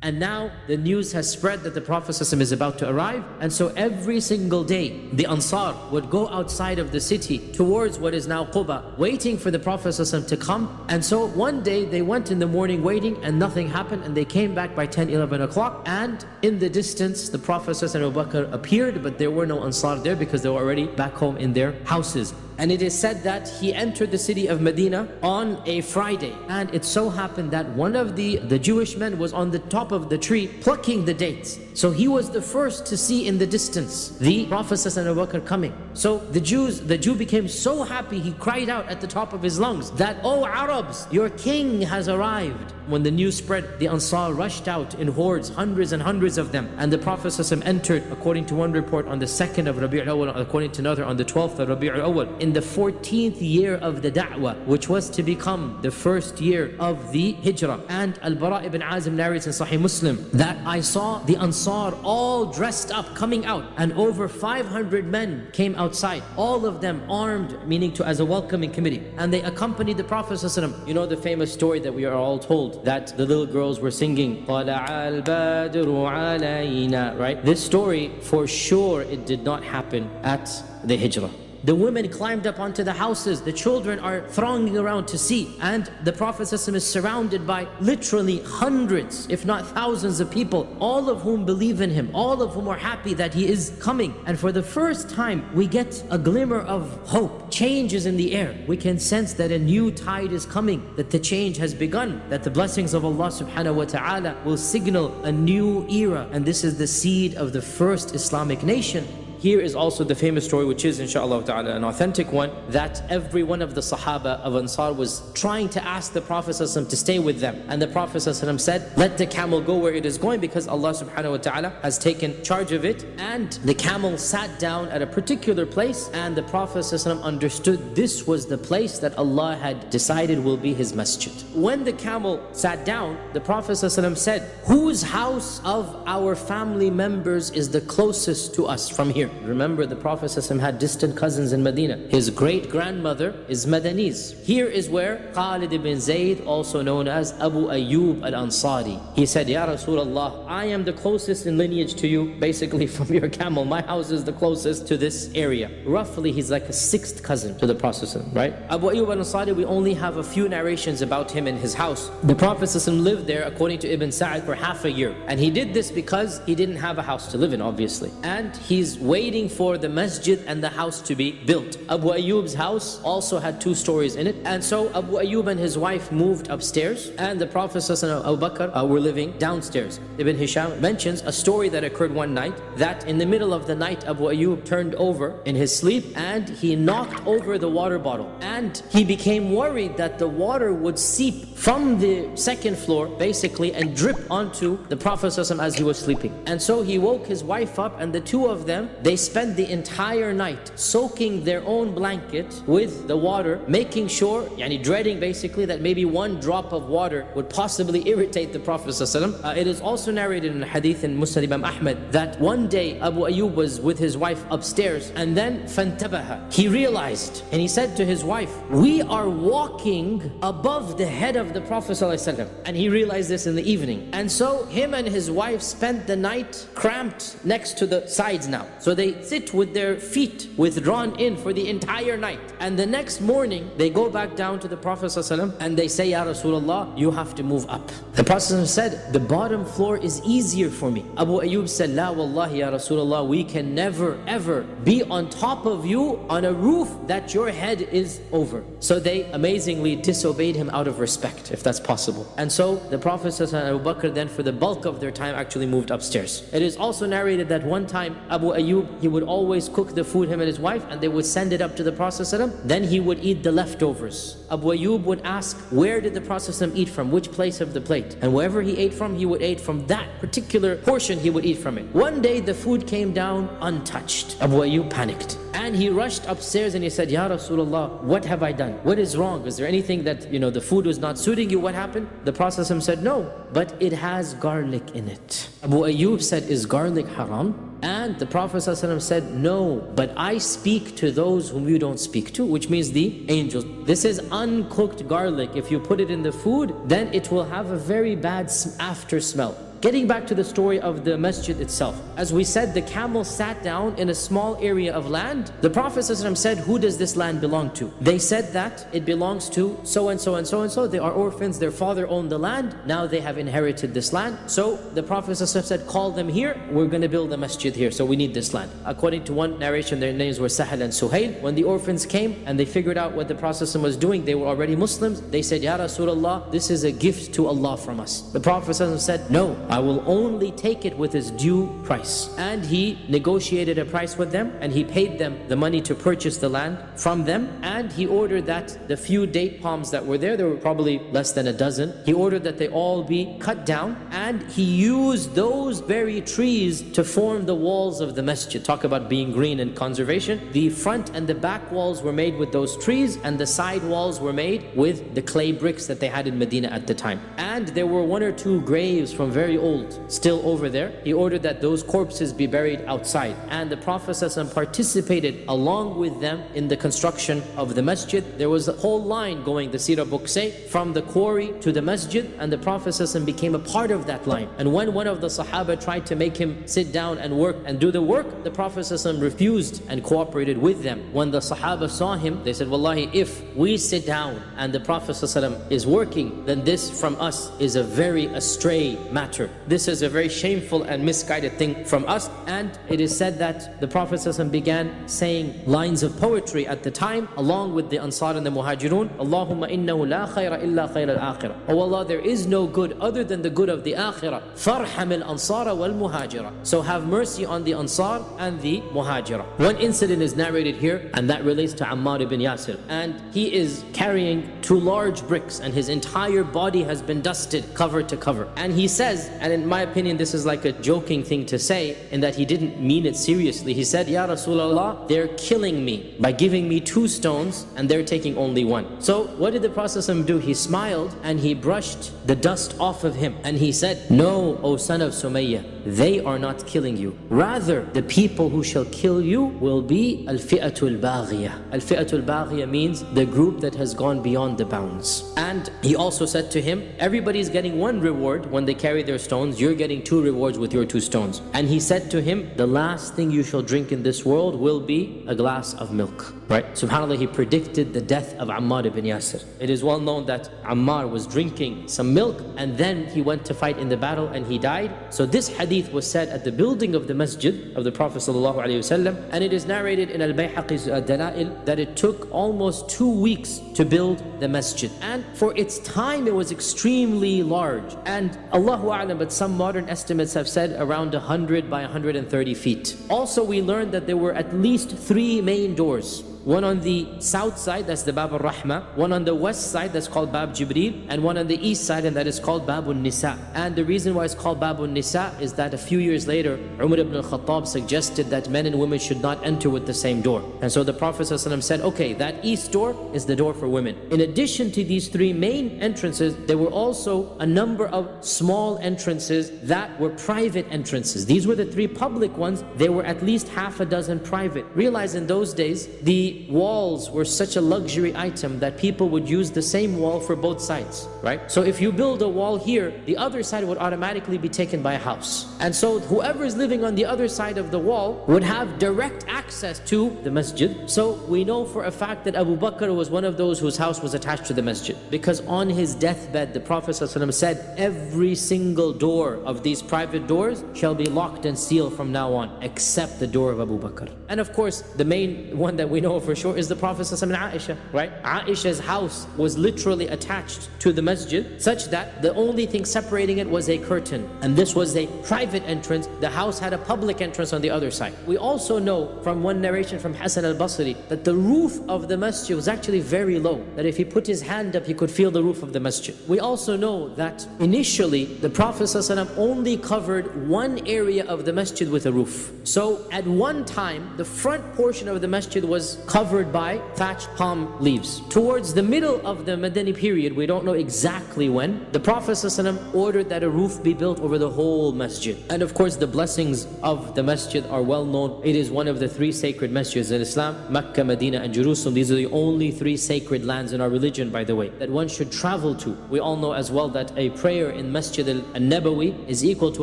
And now the news has spread that the Prophet ﷺ is about to arrive. And so every single day, the Ansar would go outside of the city towards what is now Quba, waiting for the Prophet ﷺ to come. And so one day they went in the morning waiting and nothing happened. And they came back by 10, 11 o'clock. And in the distance, the Prophet ﷺ and Abu Bakr appeared, but there were no Ansar there because they were already back home in their houses. And it is said that he entered the city of Medina on a Friday. And it so happened that one of the Jewish men was on the top of the tree plucking the dates. So he was the first to see in the distance the Prophet and Abu Bakr coming. So the Jew became so happy, he cried out at the top of his lungs that, "Oh Arabs, your king has arrived." When the news spread, the Ansar rushed out in hordes, hundreds and hundreds of them. And the Prophet entered, according to one report, on the 2nd of Rabi'ul Awwal, according to another, on the 12th of Rabi'ul Awwal, in the 14th year of the Da'wah, which was to become the first year of the Hijrah. And Al-Bara ibn Azim narrates in Sahih Muslim that I saw the Ansar all dressed up coming out, and over 500 men came outside, all of them armed, meaning to as a welcoming committee. And they accompanied the Prophet ﷺ. You know the famous story that we are all told, that the little girls were singing, طَلَعَ الْبَادِرُ عَلَيْنَا, right? This story, for sure, it did not happen at the Hijrah. The women climbed up onto the houses. The children are thronging around to see. And the Prophet ﷺ is surrounded by literally hundreds, if not thousands of people, all of whom believe in him, all of whom are happy that he is coming. And for the first time, we get a glimmer of hope. Change is in the air. We can sense that a new tide is coming, that the change has begun, that the blessings of Allah subhanahu wa ta'ala will signal a new era. And this is the seed of the first Islamic nation. Here is also the famous story, which is inshaAllah ta'ala an authentic one, that every one of the Sahaba of Ansar was trying to ask the Prophet ﷺ to stay with them. And the Prophet ﷺ said, "Let the camel go where it is going, because Allah subhanahu wa ta'ala has taken charge of it." And the camel sat down at a particular place, and the Prophet ﷺ understood this was the place that Allah had decided will be his masjid. When the camel sat down, the Prophet ﷺ said, "Whose house of our family members is the closest to us from here?" Remember, the Prophet ﷺ had distant cousins in Medina. His great-grandmother is Madanese. Here is where Khalid ibn Zayd, also known as Abu Ayyub al-Ansari, he said, "Ya Rasulullah, I am the closest in lineage to you, basically from your camel. My house is the closest to this area." Roughly, he's like a 6th cousin to the Prophet ﷺ, right? Abu Ayyub al-Ansari, we only have a few narrations about him in his house. The Prophet ﷺ lived there, according to Ibn Sa'd, for half a year. And he did this because he didn't have a house to live in, obviously. And he's waiting for the masjid and the house to be built. Abu Ayyub's house also had 2 stories in it. And so Abu Ayyub and his wife moved upstairs, and the Prophet ﷺ and Abu Bakr were living downstairs. Ibn Hisham mentions a story that occurred one night, that in the middle of the night, Abu Ayyub turned over in his sleep and he knocked over the water bottle. And he became worried that the water would seep from the 2nd floor, basically, and drip onto the Prophet ﷺ as he was sleeping. And so he woke his wife up, and the two of them, they spent the entire night soaking their own blanket with the water, making sure, dreading basically that maybe one drop of water would possibly irritate the Prophet ﷺ. It is also narrated in a hadith in Musnad Imam Ahmad that one day Abu Ayyub was with his wife upstairs, and then فَانْتَبَهَ, he realized, and he said to his wife, "We are walking above the head of the Prophet ﷺ." And he realized this in the evening. And so him and his wife spent the night cramped next to the sides now. So they sit with their feet withdrawn in for the entire night. And the next morning, they go back down to the Prophet ﷺ and they say, "Ya Rasulullah, you have to move up." The Prophet ﷺ said, "The bottom floor is easier for me." Abu Ayyub said, "La wallahi ya Rasulullah, we can never ever be on top of you on a roof that your head is over." So they amazingly disobeyed him out of respect, if that's possible. And so the Prophet ﷺ and Abu Bakr then, for the bulk of their time, actually moved upstairs. It is also narrated that one time Abu Ayyub, he would always cook the food, him and his wife, and they would send it up to the Prophet ﷺ. Then he would eat the leftovers. Abu Ayyub would ask, where did the Prophet ﷺ eat from? Which place of the plate? And wherever he ate from, he would eat from that particular portion, he would eat from it. One day the food came down untouched. Abu Ayyub panicked. And he rushed upstairs and he said, "Ya Rasulullah, what have I done? What is wrong? Is there anything that, the food was not suiting you? What happened?" The Prophet ﷺ said, "No, but it has garlic in it." Abu Ayyub said, "Is garlic haram?" And the Prophet ﷺ said, "No, but I speak to those whom you don't speak to," which means the angels. This is uncooked garlic. If you put it in the food, then it will have a very bad after smell. getting back to the story of the masjid itself. As we said, the camel sat down in a small area of land. The Prophet ﷺ said, who does this land belong to? They said that it belongs to so and so and so and so. They are orphans, their father owned the land, now they have inherited this land. So the Prophet ﷺ said, call them here, we're going to build a masjid here, so we need this land. According to one narration, their names were Sahal and Suhail. When the orphans came and they figured out what the Prophet ﷺ was doing, they were already Muslims. They said, Ya Rasulullah, this is a gift to Allah from us. The Prophet ﷺ said, no, I will only take it with its due price. And he negotiated a price with them, and he paid them the money to purchase the land from them. And he ordered that the few date palms that were there were probably less than a dozen. He ordered that they all be cut down, and he used those very trees to form the walls of the masjid. Talk about being green and conservation. The front and the back walls were made with those trees, and the side walls were made with the clay bricks that they had in Medina at the time. And there were one or two graves from very old still over there. He ordered that those corpses be buried outside. And the Prophet ﷺ participated along with them in the construction of the masjid. There was a whole line going, the Seerah books say, from the quarry to the masjid, and the Prophet ﷺ became a part of that line. And when one of the Sahaba tried to make him sit down and work and do the work, the Prophet ﷺ refused and cooperated with them. When the Sahaba saw him, they said, Wallahi, if we sit down and the Prophet ﷺ is working, then this from us is a very astray matter. This is a very shameful and misguided thing from us. And it is said that the Prophet ﷺ began saying lines of poetry at the time, along with the Ansar and the Muhajirun. Allahumma innahu la khayra illa khayra al-akhirah. Oh Allah, there is no good other than the good of the akhirah. Farham al-ansara wal-muhajira. So have mercy on the Ansar and the Muhajira. One incident is narrated here, and that relates to Ammar ibn Yasir. And he is carrying two large bricks, and his entire body has been dusted cover to cover. And he says, and in my opinion this is like a joking thing to say, in that he didn't mean it seriously. He said, Ya Rasulullah, they're killing me by giving me 2 stones and they're taking only 1. So what did the Prophet ﷺ do? He smiled and he brushed the dust off of him, and he said, no, O son of Sumayyah, they are not killing you. Rather, the people who shall kill you will be al-fi'atul baghiyah. Al-fi'atul baghiyah means the group that has gone beyond the bounds. And he also said to him, everybody's getting 1 reward when they carry their stones, you're getting 2 rewards with your 2 stones. And he said to him, the last thing you shall drink in this world will be a glass of milk. Right? SubhanAllah, he predicted the death of Ammar ibn Yasir. It is well known that Ammar was drinking some milk, and then he went to fight in the battle and he died. So this hadith was said at the building of the masjid of the Prophet ﷺ, and it is narrated in Al-Bayhaqi's Dalail that it took almost 2 weeks to build the masjid. And for its time it was extremely large. And Allahu A'lam, but some modern estimates have said around 100 by 130 feet. Also we learned that there were at least 3 main doors. One on the south side, that's the Bab al-Rahmah. One on the west side, that's called Bab Jibreel. And one on the east side, and that is called Bab al-Nisa. And the reason why it's called Bab al-Nisa is that a few years later, Umar ibn al-Khattab suggested that men and women should not enter with the same door. And so the Prophet ﷺ said, okay, that east door is the door for women. In addition to these 3 main entrances, there were also a number of small entrances that were private entrances. These were the 3 public ones. There were at least half a dozen private. Realize in those days, the walls were such a luxury item that people would use the same wall for both sides, right? So if you build a wall here, the other side would automatically be taken by a house. And so whoever is living on the other side of the wall would have direct access to the masjid. So we know for a fact that Abu Bakr was one of those whose house was attached to the masjid, because on his deathbed, the Prophet ﷺ said, every single door of these private doors shall be locked and sealed from now on, except the door of Abu Bakr. And of course, the main one that we know for sure is the Prophet ﷺ and Aisha, right? Aisha's house was literally attached to the masjid, such that the only thing separating it was a curtain. And this was a private entrance. The house had a public entrance on the other side. We also know from one narration from Hassan al-Basri that the roof of the masjid was actually very low, that if he put his hand up, he could feel the roof of the masjid. We also know that initially the Prophet ﷺ only covered one area of the masjid with a roof. So at one time, the front portion of the masjid was covered by thatched palm leaves. Towards the middle of the Madani period, we don't know exactly when, the Prophet ﷺ ordered that a roof be built over the whole masjid. And of course the blessings of the masjid are well known. It is one of the three sacred masjids in Islam: Mecca, Medina and Jerusalem. These are the only three sacred lands in our religion, by the way, that one should travel to. We all know as well that a prayer in Masjid al-Nabawi is equal to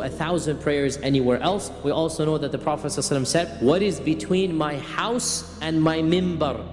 1,000 prayers anywhere else. We also know that the Prophet ﷺ said, what is between my house and my mimbar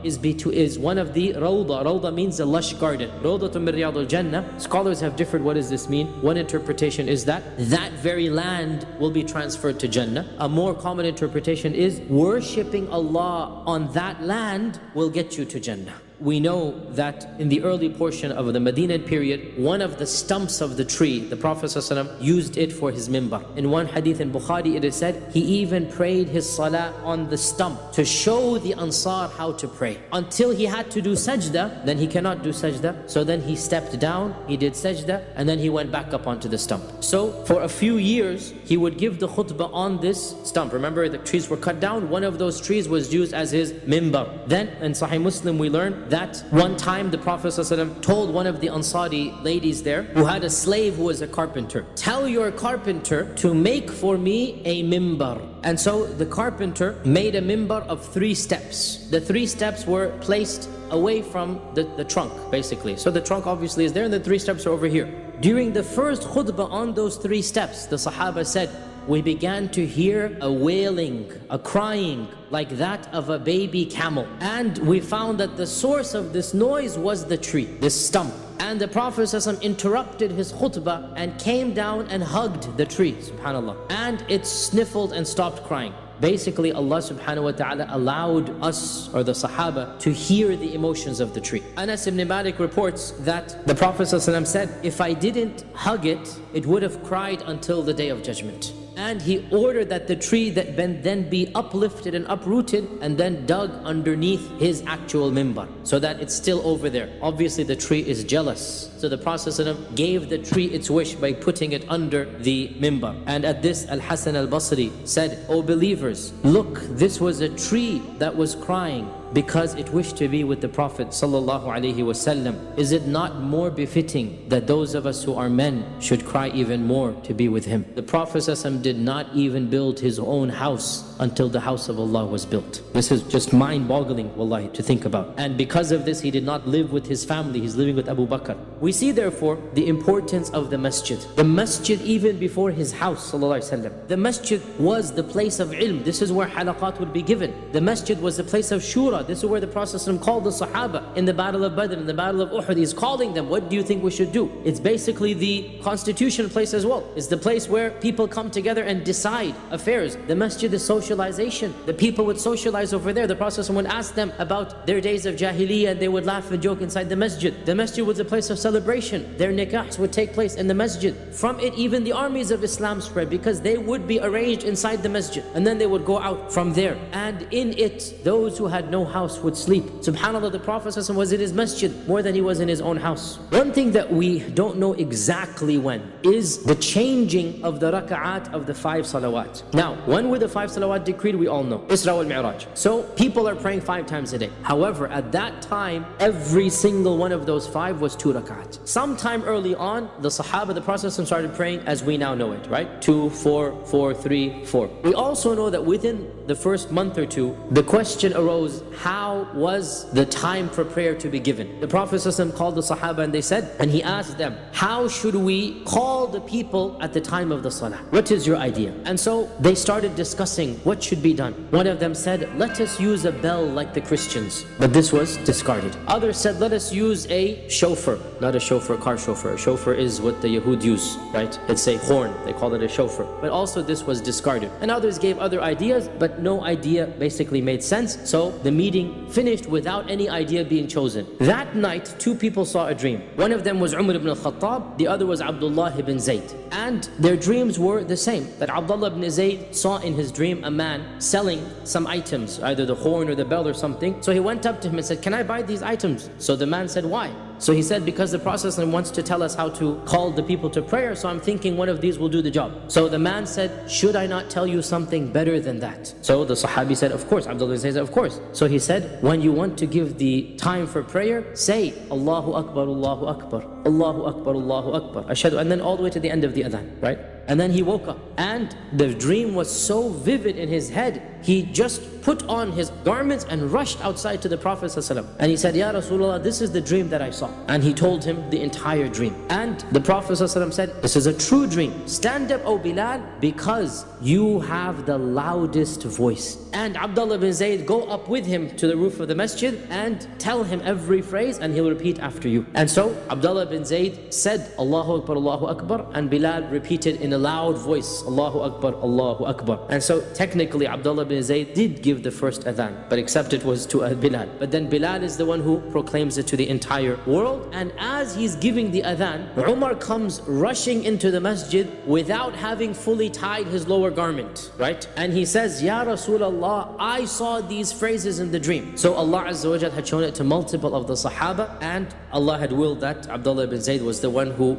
is one of the rawda. Rawda means a lush garden. Rawdatun min riyadul jannah. Scholars have differed. What does this mean? One interpretation is that that very land will be transferred to Jannah. A more common interpretation is worshipping Allah on that land will get you to Jannah. We know that in the early portion of the Madinah period, one of the stumps of the tree, the Prophet ﷺ used it for his mimbar. In one hadith in Bukhari, it is said, he even prayed his salah on the stump to show the Ansar how to pray. Until he had to do sajda, then he cannot do sajda. So then he stepped down, he did sajda, and then he went back up onto the stump. So for a few years, he would give the khutbah on this stump. Remember, the trees were cut down. One of those trees was used as his mimbar. Then in Sahih Muslim, we learn that one time the Prophet ﷺ told one of the Ansari ladies there, who had a slave who was a carpenter, tell your carpenter to make for me a mimbar. And so the carpenter made a mimbar of 3 steps. The 3 steps were placed away from the trunk, basically. So the trunk obviously is there and the 3 steps are over here. During the first khutbah on those 3 steps, the Sahaba said, we began to hear a wailing, a crying like that of a baby camel. And we found that the source of this noise was the tree, this stump. And the Prophet ﷺ interrupted his khutbah and came down and hugged the tree, subhanAllah. And it sniffled and stopped crying. Basically, Allah subhanahu wa ta'ala allowed us, or the Sahaba, to hear the emotions of the tree. Anas ibn Malik reports that the Prophet ﷺ said, if I didn't hug it, it would have cried until the Day of Judgment. And he ordered that the tree that then be uplifted and uprooted and then dug underneath his actual mimbar, so that it's still over there. Obviously the tree is jealous. So the Prophet ﷺ gave the tree its wish by putting it under the mimbar. And at this, Al-Hasan al-Basri said, O believers, look, this was a tree that was crying because it wished to be with the Prophet ﷺ. Is it not more befitting that those of us who are men should cry even more to be with him? The Prophet ﷺ did not even build his own house until the house of Allah was built. This is just mind-boggling, wallahi, to think about. And because of this, he did not live with his family. He's living with Abu Bakr. We see therefore the importance of the masjid. The masjid even before his house, ﷺ. The masjid was the place of ilm. This is where halaqat would be given. The masjid was the place of shura. This is where the Prophet ﷺ called the Sahaba in the battle of Badr, in the battle of Uhud. He's calling them, what do you think we should do? It's basically the constitution place as well. It's the place where people come together and decide affairs. The masjid is socialization. The people would socialize over there. The Prophet ﷺ would ask them about their days of jahiliyyah and they would laugh and joke inside the masjid. The masjid was a place of celebration. Their nikahs would take place in the masjid. From it, even the armies of Islam spread, because they would be arranged inside the masjid and then they would go out from there. And in it, those who had no house would sleep. SubhanAllah, the Prophet ﷺ was in his masjid more than he was in his own house. One thing that we don't know exactly when is the changing of the raka'at of the 5 salawat. Now, when were the 5 salawat decreed? We all know. Isra wal Mi'raj. So people are praying 5 times a day. However, at that time, every single one of those 5 was 2 raka'at. Sometime early on, the Sahaba, the Prophet ﷺ started praying as we now know it, right? 2, 4, 4, 3, 4. We also know that within the first month or two, the question arose, how was the time for prayer to be given? The Prophet ﷺ called the Sahaba and they said, and he asked them, how should we call the people at the time of the salah? What is your idea? And so they started discussing what should be done. One of them said, let us use a bell like the Christians. But this was discarded. Others said, let us use a shofar. Not a shofar, car shofar. A shofar is what the Yahud use, right? It's a horn. They call it a shofar. But also this was discarded. And others gave other ideas, but no idea basically made sense. So the meeting finished without any idea being chosen. That night, 2 people saw a dream. One of them was Umar ibn al-Khattab, the other was Abdullah ibn Zayd. And their dreams were the same. That Abdullah ibn Zayd saw in his dream a man selling some items, either the horn or the bell or something. So he went up to him and said, can I buy these items? So the man said, why? So he said, because the Prophet wants to tell us how to call the people to prayer, so I'm thinking one of these will do the job. So the man said, should I not tell you something better than that? So the Sahabi said, of course. Abdullah says, of course. So he said, when you want to give the time for prayer, say Allahu Akbar, Allahu Akbar, Allahu Akbar, Allahu Akbar, Ashhadu, and then all the way to the end of the adhan, right? And then he woke up, and the dream was so vivid in his head, he just put on his garments and rushed outside to the Prophet ﷺ. And he said, Ya Rasulullah, this is the dream that I saw. And he told him the entire dream. And the Prophet ﷺ said, this is a true dream. Stand up, O Bilal, because you have the loudest voice. And Abdullah bin Zayd, go up with him to the roof of the masjid and tell him every phrase, and he'll repeat after you. And so Abdullah bin Zayd said, Allahu Akbar, Allahu Akbar, and Bilal repeated in a loud voice, Allahu Akbar, Allahu Akbar. And so technically Abdullah bin Zayd did give the first adhan, but except it was to Bilal. But then Bilal is the one who proclaims it to the entire world. And as he's giving the adhan, Umar comes rushing into the masjid without having fully tied his lower garment, right? And he says, Ya Rasulullah, I saw these phrases in the dream. So Allah Azza wa Jal had shown it to multiple of the Sahaba, and Allah had willed that Abdullah bin Zayd was the one who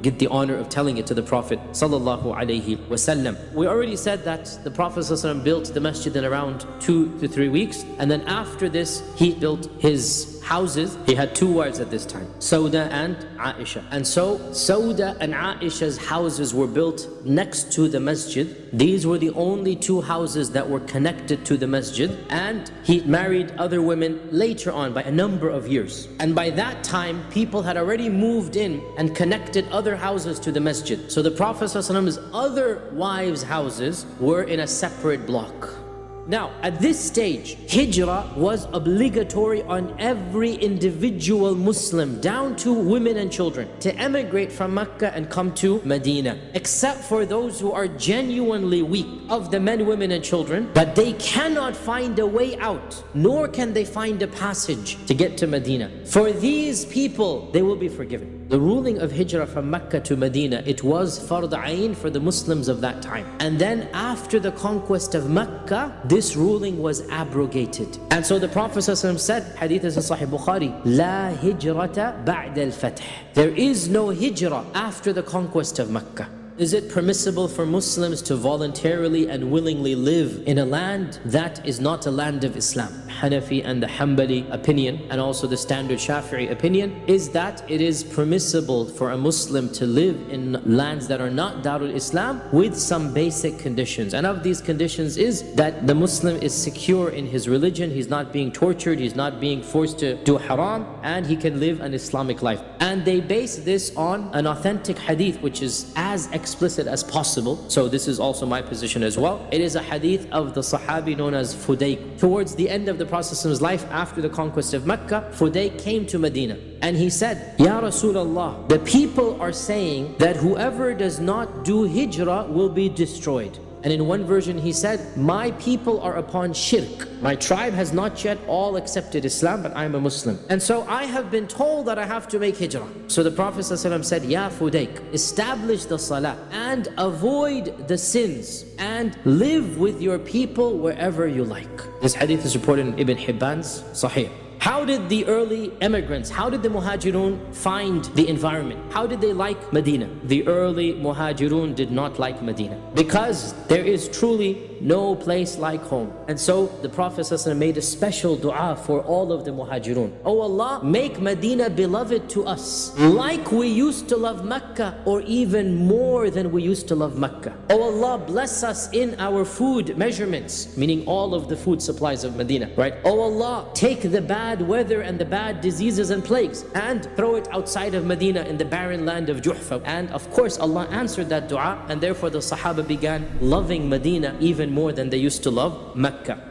get the honor of telling it to the Prophet Sallallahu Alaihi Wasallam. We already said that the Prophet ﷺ built the masjid in around 2 to 3 weeks, and then after this he built his houses. He had 2 wives at this time, Sauda and Aisha. And so Sauda and Aisha's houses were built next to the masjid. These were the only 2 houses that were connected to the masjid, and he married other women later on by a number of years. And by that time people had already moved in and connected other houses to the masjid. So the Prophet's other wives' houses were in a separate block. Now, at this stage, hijrah was obligatory on every individual Muslim, down to women and children, to emigrate from Mecca and come to Medina, except for those who are genuinely weak of the men, women and children, but they cannot find a way out, nor can they find a passage to get to Medina. For these people, they will be forgiven. The ruling of hijrah from Mecca to Medina, it was fard ayn for the Muslims of that time. And then after the conquest of Mecca, this ruling was abrogated. And so the Prophet ﷺ said, hadith is in Sahih Bukhari, La hijrata ba'da al-fath. There is no hijrah after the conquest of Mecca. Is it permissible for Muslims to voluntarily and willingly live in a land that is not a land of Islam? Hanafi and the Hanbali opinion, and also the standard Shafi'i opinion, is that it is permissible for a Muslim to live in lands that are not Darul Islam with some basic conditions. And of these conditions is that the Muslim is secure in his religion, he's not being tortured, he's not being forced to do haram, and he can live an Islamic life. And they base this on an authentic hadith which is as explicit as possible. So this is also my position as well. It is a hadith of the Sahabi known as Fudayk. Towards the end of the Prophet's life, after the conquest of Mecca, Fudayk came to Medina and he said, Ya Rasulullah, the people are saying that whoever does not do hijrah will be destroyed. And in one version he said, my people are upon shirk. My tribe has not yet all accepted Islam, but I am a Muslim. And so I have been told that I have to make hijrah. So the Prophet ﷺ said, Ya Fudayk, establish the salah and avoid the sins and live with your people wherever you like. This hadith is reported in Ibn Hibban's Sahih. How did the early immigrants, how did the Muhajirun find the environment? How did they like Medina? The early Muhajirun did not like Medina because there is truly no place like home. And so the Prophet ﷺ made a special dua for all of the Muhajirun. Oh Allah, make Medina beloved to us like we used to love Mecca, or even more than we used to love Mecca. Oh Allah, bless us in our food measurements, meaning all of the food supplies of Medina, right? Oh Allah, take the bad weather and the bad diseases and plagues and throw it outside of Medina in the barren land of Juhfa. And of course Allah answered that dua, and therefore the Sahaba began loving Medina even more than they used to love Mecca.